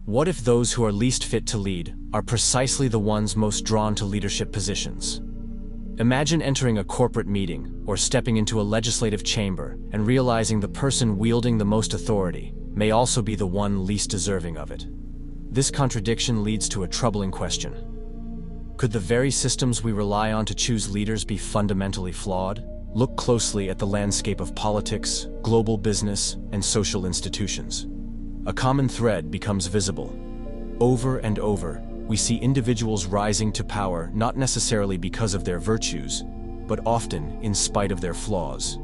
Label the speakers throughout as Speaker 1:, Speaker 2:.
Speaker 1: What if those who are least fit to lead are precisely the ones most drawn to leadership positions? Imagine entering a corporate meeting or stepping into a legislative chamber and realizing the person wielding the most authority may also be the one least deserving of it. This contradiction leads to a troubling question. Could the very systems we rely on to choose leaders be fundamentally flawed? Look closely at the landscape of politics, global business, and social institutions. A common thread becomes visible. Over and over, we see individuals rising to power not necessarily because of their virtues, but often in spite of their flaws.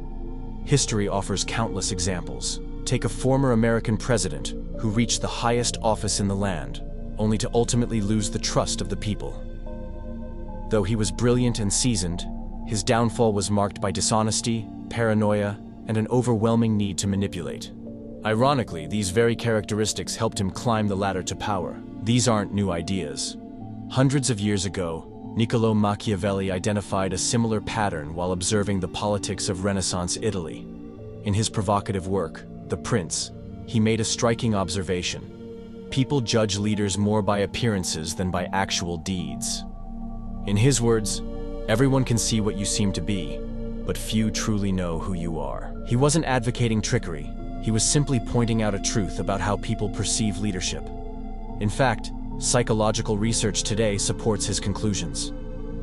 Speaker 1: History offers countless examples. Take a former American president who reached the highest office in the land, only to ultimately lose the trust of the people. Though he was brilliant and seasoned, his downfall was marked by dishonesty, paranoia, and an overwhelming need to manipulate. Ironically, these very characteristics helped him climb the ladder to power. These aren't new ideas. Hundreds of years ago, Niccolò Machiavelli identified a similar pattern while observing the politics of Renaissance Italy. In his provocative work, The Prince, he made a striking observation. People judge leaders more by appearances than by actual deeds. In his words, everyone can see what you seem to be, but few truly know who you are. He wasn't advocating trickery. He was simply pointing out a truth about how people perceive leadership. In fact, psychological research today supports his conclusions.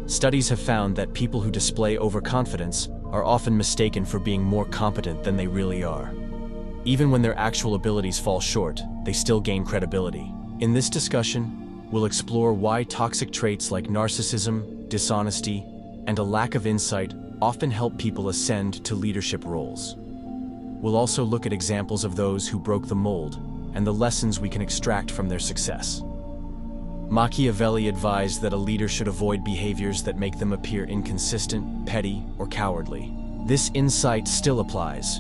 Speaker 1: Studies have found that people who display overconfidence are often mistaken for being more competent than they really are. Even when their actual abilities fall short, they still gain credibility. In this discussion, we'll explore why toxic traits like narcissism, dishonesty, and a lack of insight often help people ascend to leadership roles. We'll also look at examples of those who broke the mold and the lessons we can extract from their success. Machiavelli advised that a leader should avoid behaviors that make them appear inconsistent, petty, or cowardly. This insight still applies.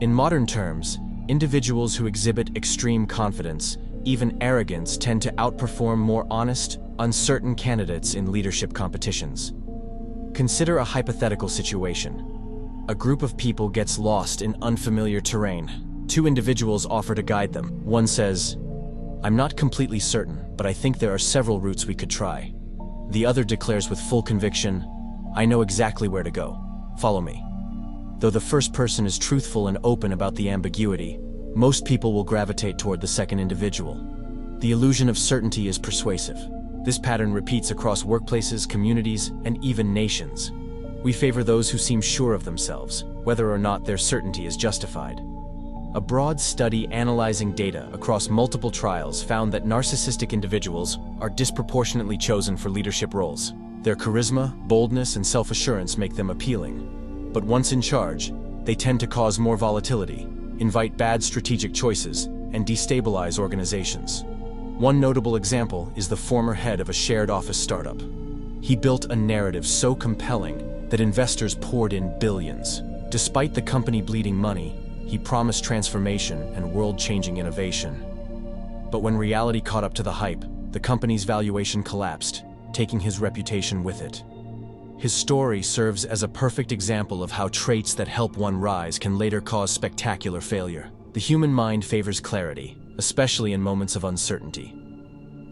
Speaker 1: In modern terms, individuals who exhibit extreme confidence, even arrogance, tend to outperform more honest, uncertain candidates in leadership competitions. Consider a hypothetical situation. A group of people gets lost in unfamiliar terrain. Two individuals offer to guide them. One says, "I'm not completely certain, but I think there are several routes we could try." The other declares with full conviction, "I know exactly where to go. Follow me." Though the first person is truthful and open about the ambiguity, most people will gravitate toward the second individual. The illusion of certainty is persuasive. This pattern repeats across workplaces, communities, and even nations. We favor those who seem sure of themselves, whether or not their certainty is justified. A broad study analyzing data across multiple trials found that narcissistic individuals are disproportionately chosen for leadership roles. Their charisma, boldness, and self-assurance make them appealing. But once in charge, they tend to cause more volatility, invite bad strategic choices, and destabilize organizations. One notable example is the former head of a shared office startup. He built a narrative so compelling that investors poured in billions. Despite the company bleeding money, he promised transformation and world-changing innovation. But when reality caught up to the hype, the company's valuation collapsed, taking his reputation with it. His story serves as a perfect example of how traits that help one rise can later cause spectacular failure. The human mind favors clarity, especially in moments of uncertainty.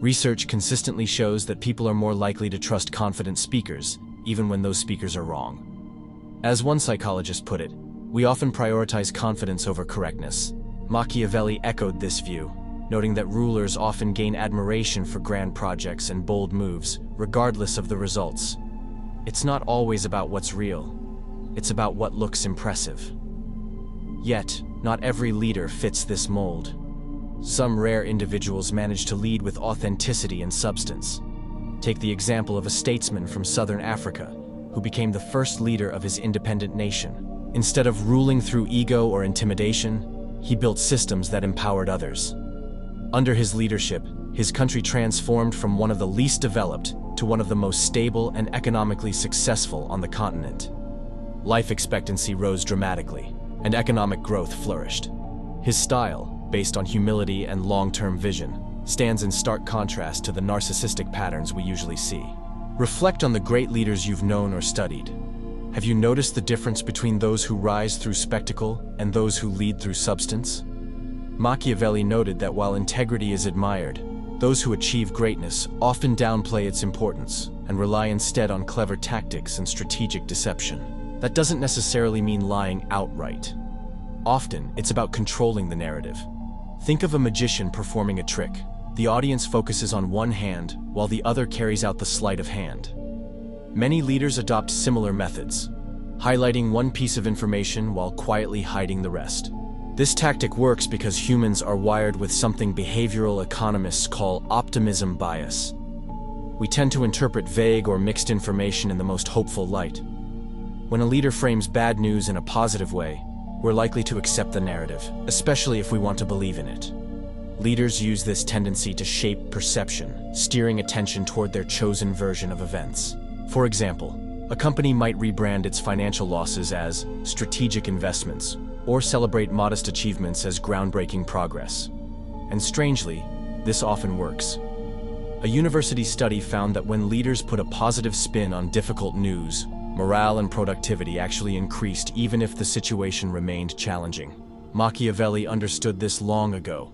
Speaker 1: Research consistently shows that people are more likely to trust confident speakers, even when those speakers are wrong. As one psychologist put it, we often prioritize confidence over correctness. Machiavelli echoed this view, noting that rulers often gain admiration for grand projects and bold moves, regardless of the results. It's not always about what's real. It's about what looks impressive. Yet, not every leader fits this mold. Some rare individuals manage to lead with authenticity and substance. Take the example of a statesman from southern Africa, who became the first leader of his independent nation. Instead of ruling through ego or intimidation, he built systems that empowered others. Under his leadership, his country transformed from one of the least developed to one of the most stable and economically successful on the continent. Life expectancy rose dramatically, and economic growth flourished. His style, based on humility and long-term vision, stands in stark contrast to the narcissistic patterns we usually see. Reflect on the great leaders you've known or studied. Have you noticed the difference between those who rise through spectacle and those who lead through substance? Machiavelli noted that while integrity is admired, those who achieve greatness often downplay its importance and rely instead on clever tactics and strategic deception. That doesn't necessarily mean lying outright. Often, it's about controlling the narrative. Think of a magician performing a trick. The audience focuses on one hand, while the other carries out the sleight of hand. Many leaders adopt similar methods, highlighting one piece of information while quietly hiding the rest. This tactic works because humans are wired with something behavioral economists call optimism bias. We tend to interpret vague or mixed information in the most hopeful light. When a leader frames bad news in a positive way, we're likely to accept the narrative, especially if we want to believe in it. Leaders use this tendency to shape perception, steering attention toward their chosen version of events. For example, a company might rebrand its financial losses as strategic investments, or celebrate modest achievements as groundbreaking progress. And strangely, this often works. A university study found that when leaders put a positive spin on difficult news, morale and productivity actually increased even if the situation remained challenging. Machiavelli understood this long ago.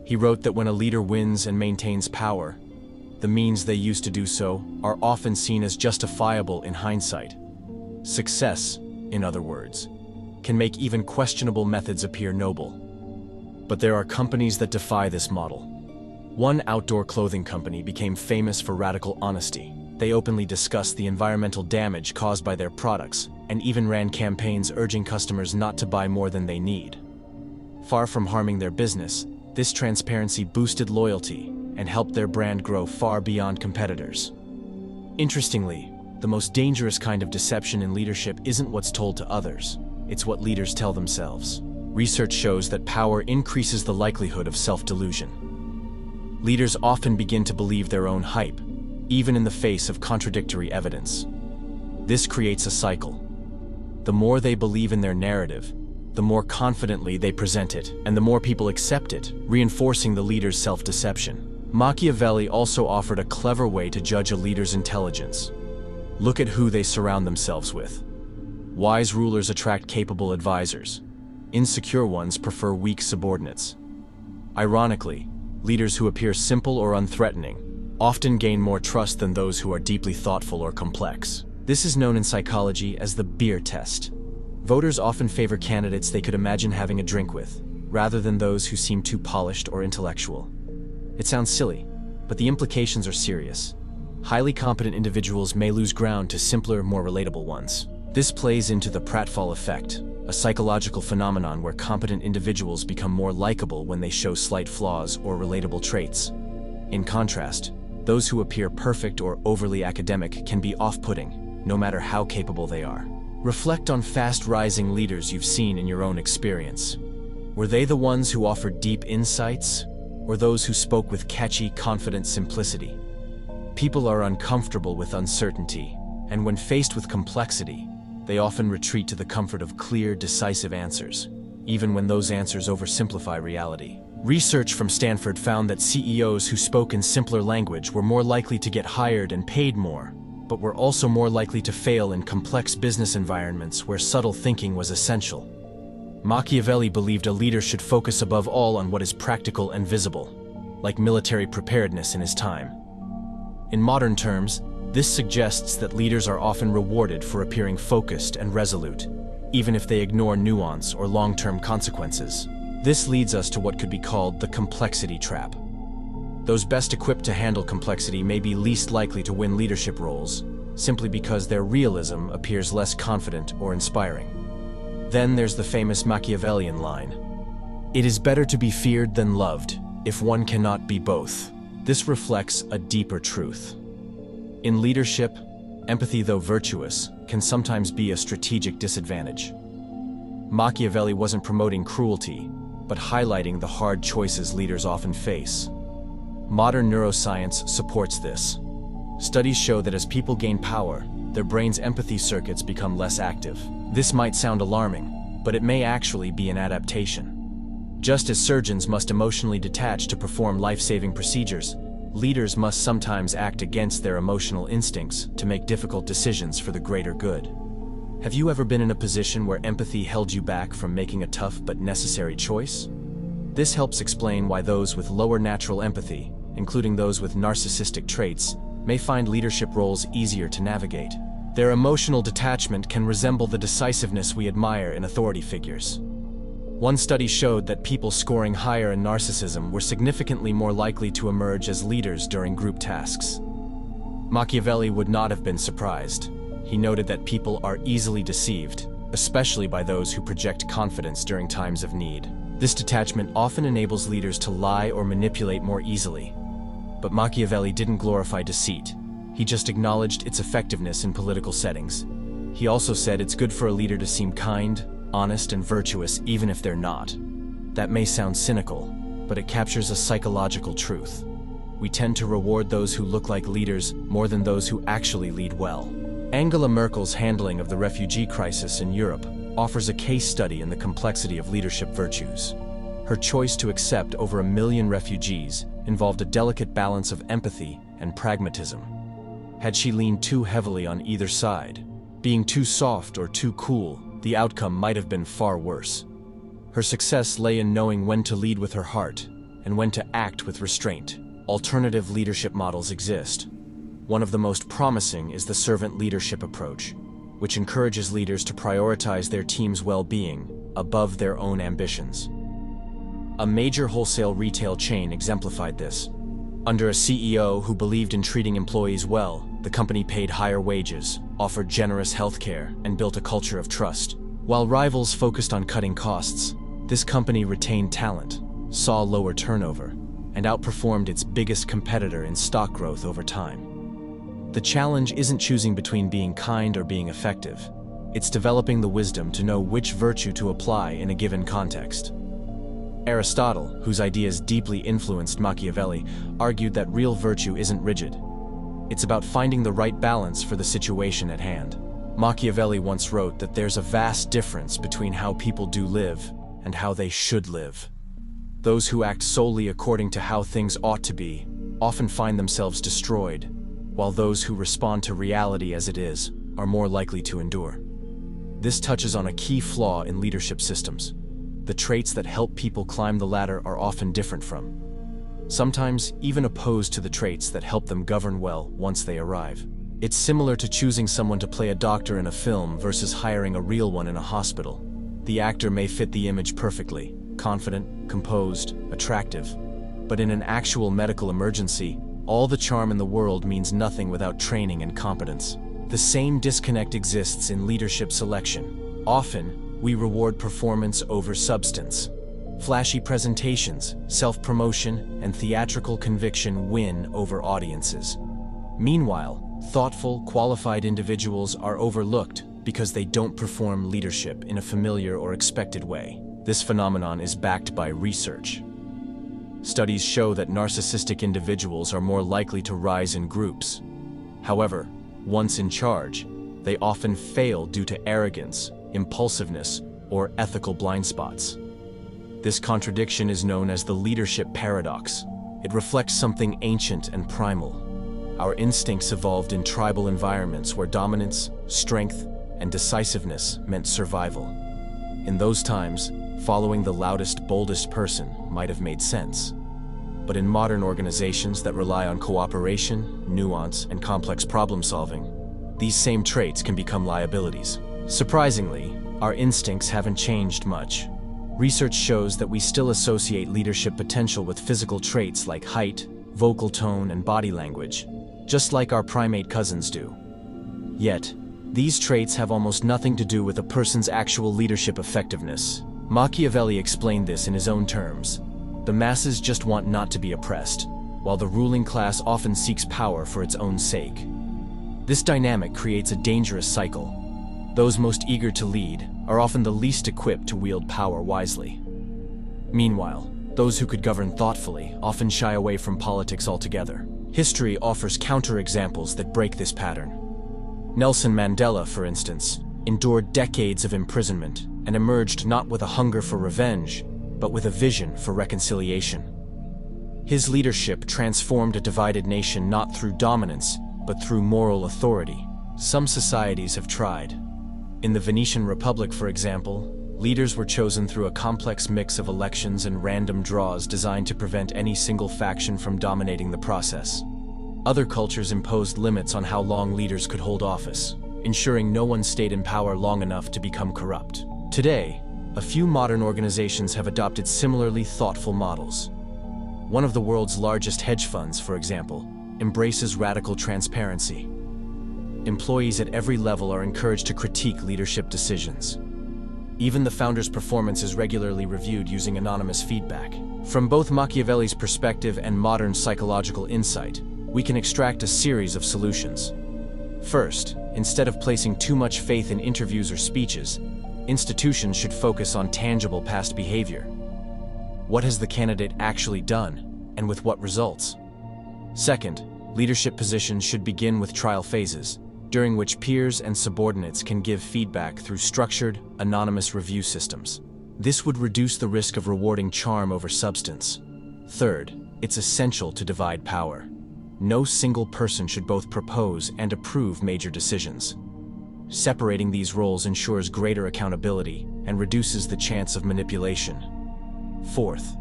Speaker 1: He wrote that when a leader wins and maintains power, the means they use to do so are often seen as justifiable in hindsight. Success, in other words, can make even questionable methods appear noble. But there are companies that defy this model. One outdoor clothing company became famous for radical honesty. They openly discussed the environmental damage caused by their products and even ran campaigns urging customers not to buy more than they need. Far from harming their business, this transparency boosted loyalty and helped their brand grow far beyond competitors. Interestingly, the most dangerous kind of deception in leadership isn't what's told to others, it's what leaders tell themselves. Research shows that power increases the likelihood of self-delusion. Leaders often begin to believe their own hype, even in the face of contradictory evidence. This creates a cycle. The more they believe in their narrative, the more confidently they present it, and the more people accept it, reinforcing the leader's self-deception. Machiavelli also offered a clever way to judge a leader's intelligence. Look at who they surround themselves with. Wise rulers attract capable advisors. Insecure ones prefer weak subordinates. Ironically, leaders who appear simple or unthreatening often gain more trust than those who are deeply thoughtful or complex. This is known in psychology as the beer test. Voters often favor candidates they could imagine having a drink with, rather than those who seem too polished or intellectual. It sounds silly, but the implications are serious. Highly competent individuals may lose ground to simpler, more relatable ones. This plays into the pratfall effect, a psychological phenomenon where competent individuals become more likable when they show slight flaws or relatable traits. In contrast, those who appear perfect or overly academic can be off-putting, no matter how capable they are. Reflect on fast-rising leaders you've seen in your own experience. Were they the ones who offered deep insights, or those who spoke with catchy, confident simplicity? People are uncomfortable with uncertainty, and when faced with complexity, they often retreat to the comfort of clear, decisive answers, even when those answers oversimplify reality. Research from Stanford found that CEOs who spoke in simpler language were more likely to get hired and paid more, but were also more likely to fail in complex business environments where subtle thinking was essential. Machiavelli believed a leader should focus above all on what is practical and visible, like military preparedness in his time. In modern terms, this suggests that leaders are often rewarded for appearing focused and resolute, even if they ignore nuance or long-term consequences. This leads us to what could be called the complexity trap. Those best equipped to handle complexity may be least likely to win leadership roles, simply because their realism appears less confident or inspiring. Then there's the famous Machiavellian line, "It is better to be feared than loved, if one cannot be both." This reflects a deeper truth. In leadership, empathy, though virtuous, can sometimes be a strategic disadvantage. Machiavelli wasn't promoting cruelty, but highlighting the hard choices leaders often face. Modern neuroscience supports this. Studies show that as people gain power, their brain's empathy circuits become less active. This might sound alarming, but it may actually be an adaptation. Just as surgeons must emotionally detach to perform life-saving procedures, leaders must sometimes act against their emotional instincts to make difficult decisions for the greater good. Have you ever been in a position where empathy held you back from making a tough but necessary choice? This helps explain why those with lower natural empathy, including those with narcissistic traits, may find leadership roles easier to navigate. Their emotional detachment can resemble the decisiveness we admire in authority figures. One study showed that people scoring higher in narcissism were significantly more likely to emerge as leaders during group tasks. Machiavelli would not have been surprised. He noted that people are easily deceived, especially by those who project confidence during times of need. This detachment often enables leaders to lie or manipulate more easily. But Machiavelli didn't glorify deceit. He just acknowledged its effectiveness in political settings. He also said it's good for a leader to seem kind, honest, and virtuous even if they're not. That may sound cynical, but it captures a psychological truth. We tend to reward those who look like leaders more than those who actually lead well. Angela Merkel's handling of the refugee crisis in Europe offers a case study in the complexity of leadership virtues. Her choice to accept over 1 million refugees involved a delicate balance of empathy and pragmatism. Had she leaned too heavily on either side, being too soft or too cool, the outcome might have been far worse. Her success lay in knowing when to lead with her heart and when to act with restraint. Alternative leadership models exist. One of the most promising is the servant leadership approach, which encourages leaders to prioritize their team's well-being above their own ambitions. A major wholesale retail chain exemplified this. Under a CEO who believed in treating employees well, the company paid higher wages, offered generous health care, and built a culture of trust. While rivals focused on cutting costs, this company retained talent, saw lower turnover, and outperformed its biggest competitor in stock growth over time. The challenge isn't choosing between being kind or being effective. It's developing the wisdom to know which virtue to apply in a given context. Aristotle, whose ideas deeply influenced Machiavelli, argued that real virtue isn't rigid. It's about finding the right balance for the situation at hand. Machiavelli once wrote that there's a vast difference between how people do live and how they should live. Those who act solely according to how things ought to be often find themselves destroyed, while those who respond to reality as it is are more likely to endure. This touches on a key flaw in leadership systems. The traits that help people climb the ladder are often different from, sometimes even opposed to the traits that help them govern well once they arrive. It's similar to choosing someone to play a doctor in a film versus hiring a real one in a hospital. The actor may fit the image perfectly, confident, composed, attractive. But in an actual medical emergency, all the charm in the world means nothing without training and competence. The same disconnect exists in leadership selection. Often, we reward performance over substance. Flashy presentations, self-promotion, and theatrical conviction win over audiences. Meanwhile, thoughtful, qualified individuals are overlooked because they don't perform leadership in a familiar or expected way. This phenomenon is backed by research. Studies show that narcissistic individuals are more likely to rise in groups. However, once in charge, they often fail due to arrogance, impulsiveness, or ethical blind spots. This contradiction is known as the leadership paradox. It reflects something ancient and primal. Our instincts evolved in tribal environments where dominance, strength, and decisiveness meant survival. In those times, following the loudest, boldest person might have made sense. But in modern organizations that rely on cooperation, nuance, and complex problem-solving, these same traits can become liabilities. Surprisingly, our instincts haven't changed much. Research shows that we still associate leadership potential with physical traits like height, vocal tone, and body language, just like our primate cousins do. Yet, these traits have almost nothing to do with a person's actual leadership effectiveness. Machiavelli explained this in his own terms. The masses just want not to be oppressed, while the ruling class often seeks power for its own sake. This dynamic creates a dangerous cycle. Those most eager to lead are often the least equipped to wield power wisely. Meanwhile, those who could govern thoughtfully often shy away from politics altogether. History offers counterexamples that break this pattern. Nelson Mandela, for instance, endured decades of imprisonment and emerged not with a hunger for revenge, but with a vision for reconciliation. His leadership transformed a divided nation not through dominance, but through moral authority. Some societies have tried. In the Venetian Republic, for example, Leaders were chosen through a complex mix of elections and random draws designed to prevent any single faction from dominating the process. Other cultures imposed limits on how long leaders could hold office, ensuring no one stayed in power long enough to become corrupt. Today, a few modern organizations have adopted similarly thoughtful models. One of the world's largest hedge funds, for example, embraces radical transparency. Employees at every level are encouraged to critique leadership decisions. Even the founder's performance is regularly reviewed using anonymous feedback. From both Machiavelli's perspective and modern psychological insight, we can extract a series of solutions. First, instead of placing too much faith in interviews or speeches, institutions should focus on tangible past behavior. What has the candidate actually done, and with what results? Second, leadership positions should begin with trial phases, during which peers and subordinates can give feedback through structured, anonymous review systems. This would reduce the risk of rewarding charm over substance. Third, it's essential to divide power. No single person should both propose and approve major decisions. Separating these roles ensures greater accountability and reduces the chance of manipulation. Fourth,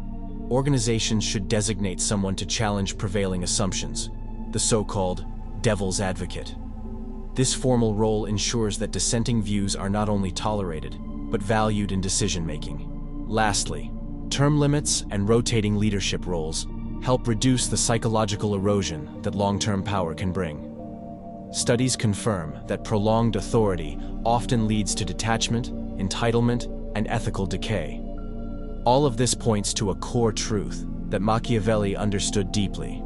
Speaker 1: organizations should designate someone to challenge prevailing assumptions, the so-called devil's advocate. This formal role ensures that dissenting views are not only tolerated, but valued in decision-making. Lastly, term limits and rotating leadership roles help reduce the psychological erosion that long-term power can bring. Studies confirm that prolonged authority often leads to detachment, entitlement, and ethical decay. All of this points to a core truth that Machiavelli understood deeply.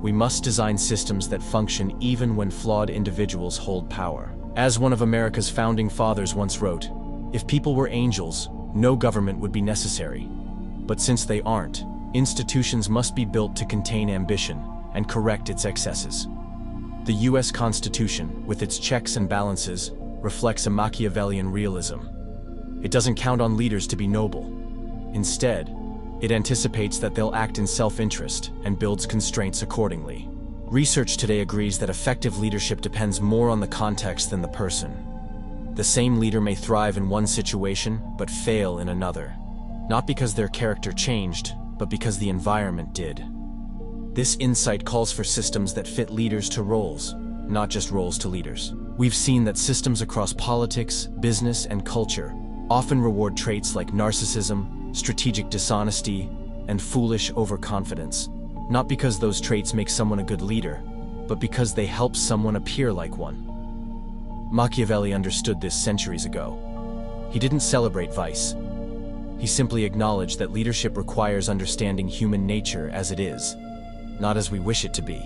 Speaker 1: We must design systems that function even when flawed individuals hold power. As one of America's founding fathers once wrote, "If people were angels, no government would be necessary. But since they aren't, institutions must be built to contain ambition and correct its excesses." The US Constitution, with its checks and balances, reflects a Machiavellian realism. It doesn't count on leaders to be noble. Instead, it anticipates that they'll act in self-interest and builds constraints accordingly. Research today agrees that effective leadership depends more on the context than the person. The same leader may thrive in one situation but fail in another, not because their character changed, but because the environment did. This insight calls for systems that fit leaders to roles, not just roles to leaders. We've seen that systems across politics, business, and culture often reward traits like narcissism, strategic dishonesty, and foolish overconfidence, not because those traits make someone a good leader, but because they help someone appear like one. Machiavelli understood this centuries ago. He didn't celebrate vice. He simply acknowledged that leadership requires understanding human nature as it is, not as we wish it to be.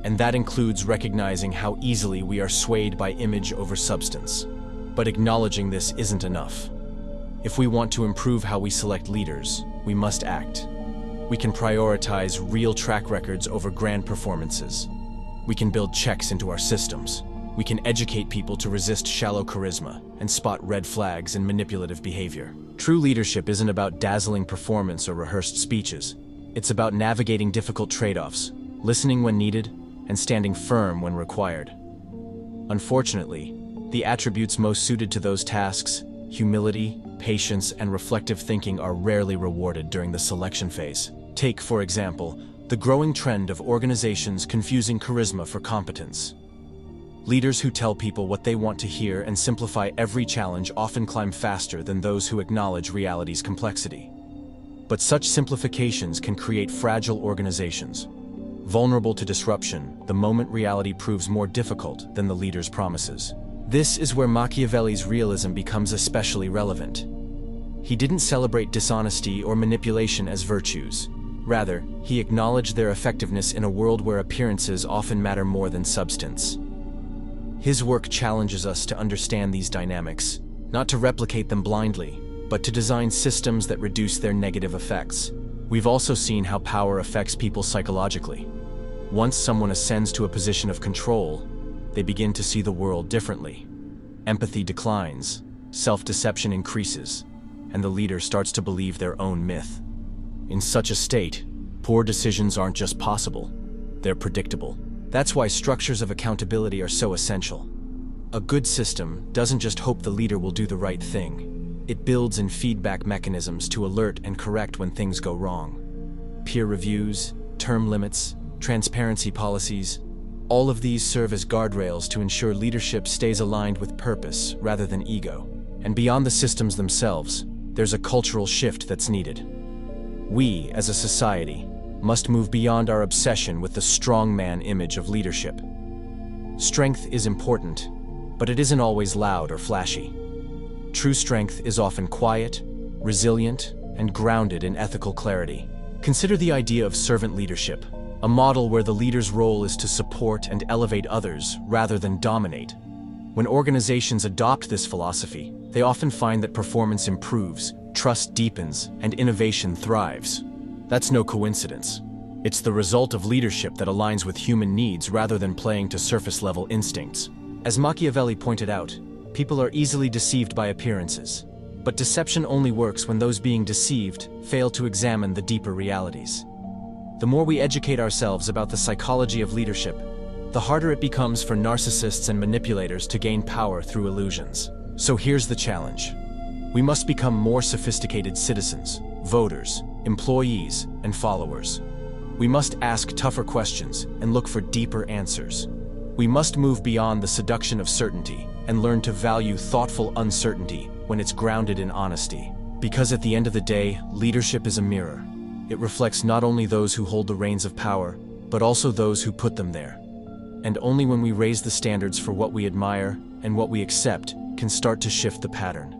Speaker 1: And that includes recognizing how easily we are swayed by image over substance. But acknowledging this isn't enough. If we want to improve how we select leaders, we must act. We can prioritize real track records over grand performances. We can build checks into our systems. We can educate people to resist shallow charisma and spot red flags in manipulative behavior. True leadership isn't about dazzling performance or rehearsed speeches. It's about navigating difficult trade-offs, listening when needed, and standing firm when required. Unfortunately, the attributes most suited to those tasks, humility, patience, and reflective thinking, are rarely rewarded during the selection phase. Take, for example, the growing trend of organizations confusing charisma for competence. Leaders who tell people what they want to hear and simplify every challenge often climb faster than those who acknowledge reality's complexity. But such simplifications can create fragile organizations, vulnerable to disruption the moment reality proves more difficult than the leader's promises. This is where Machiavelli's realism becomes especially relevant. He didn't celebrate dishonesty or manipulation as virtues. Rather, he acknowledged their effectiveness in a world where appearances often matter more than substance. His work challenges us to understand these dynamics, not to replicate them blindly, but to design systems that reduce their negative effects. We've also seen how power affects people psychologically. Once someone ascends to a position of control, they begin to see the world differently. Empathy declines, self-deception increases, and the leader starts to believe their own myth. In such a state, poor decisions aren't just possible, they're predictable. That's why structures of accountability are so essential. A good system doesn't just hope the leader will do the right thing. It builds in feedback mechanisms to alert and correct when things go wrong. Peer reviews, term limits, transparency policies, all of these serve as guardrails to ensure leadership stays aligned with purpose rather than ego. And beyond the systems themselves, there's a cultural shift that's needed. We, as a society, must move beyond our obsession with the strongman image of leadership. Strength is important, but it isn't always loud or flashy. True strength is often quiet, resilient, and grounded in ethical clarity. Consider the idea of servant leadership, a model where the leader's role is to support and elevate others rather than dominate. When organizations adopt this philosophy, they often find that performance improves, trust deepens, and innovation thrives. That's no coincidence. It's the result of leadership that aligns with human needs rather than playing to surface-level instincts. As Machiavelli pointed out, people are easily deceived by appearances. But deception only works when those being deceived fail to examine the deeper realities. The more we educate ourselves about the psychology of leadership, the harder it becomes for narcissists and manipulators to gain power through illusions. So here's the challenge. We must become more sophisticated citizens, voters, employees, and followers. We must ask tougher questions and look for deeper answers. We must move beyond the seduction of certainty and learn to value thoughtful uncertainty when it's grounded in honesty. Because at the end of the day, leadership is a mirror. It reflects not only those who hold the reins of power, but also those who put them there. And only when we raise the standards for what we admire and what we accept can start to shift the pattern.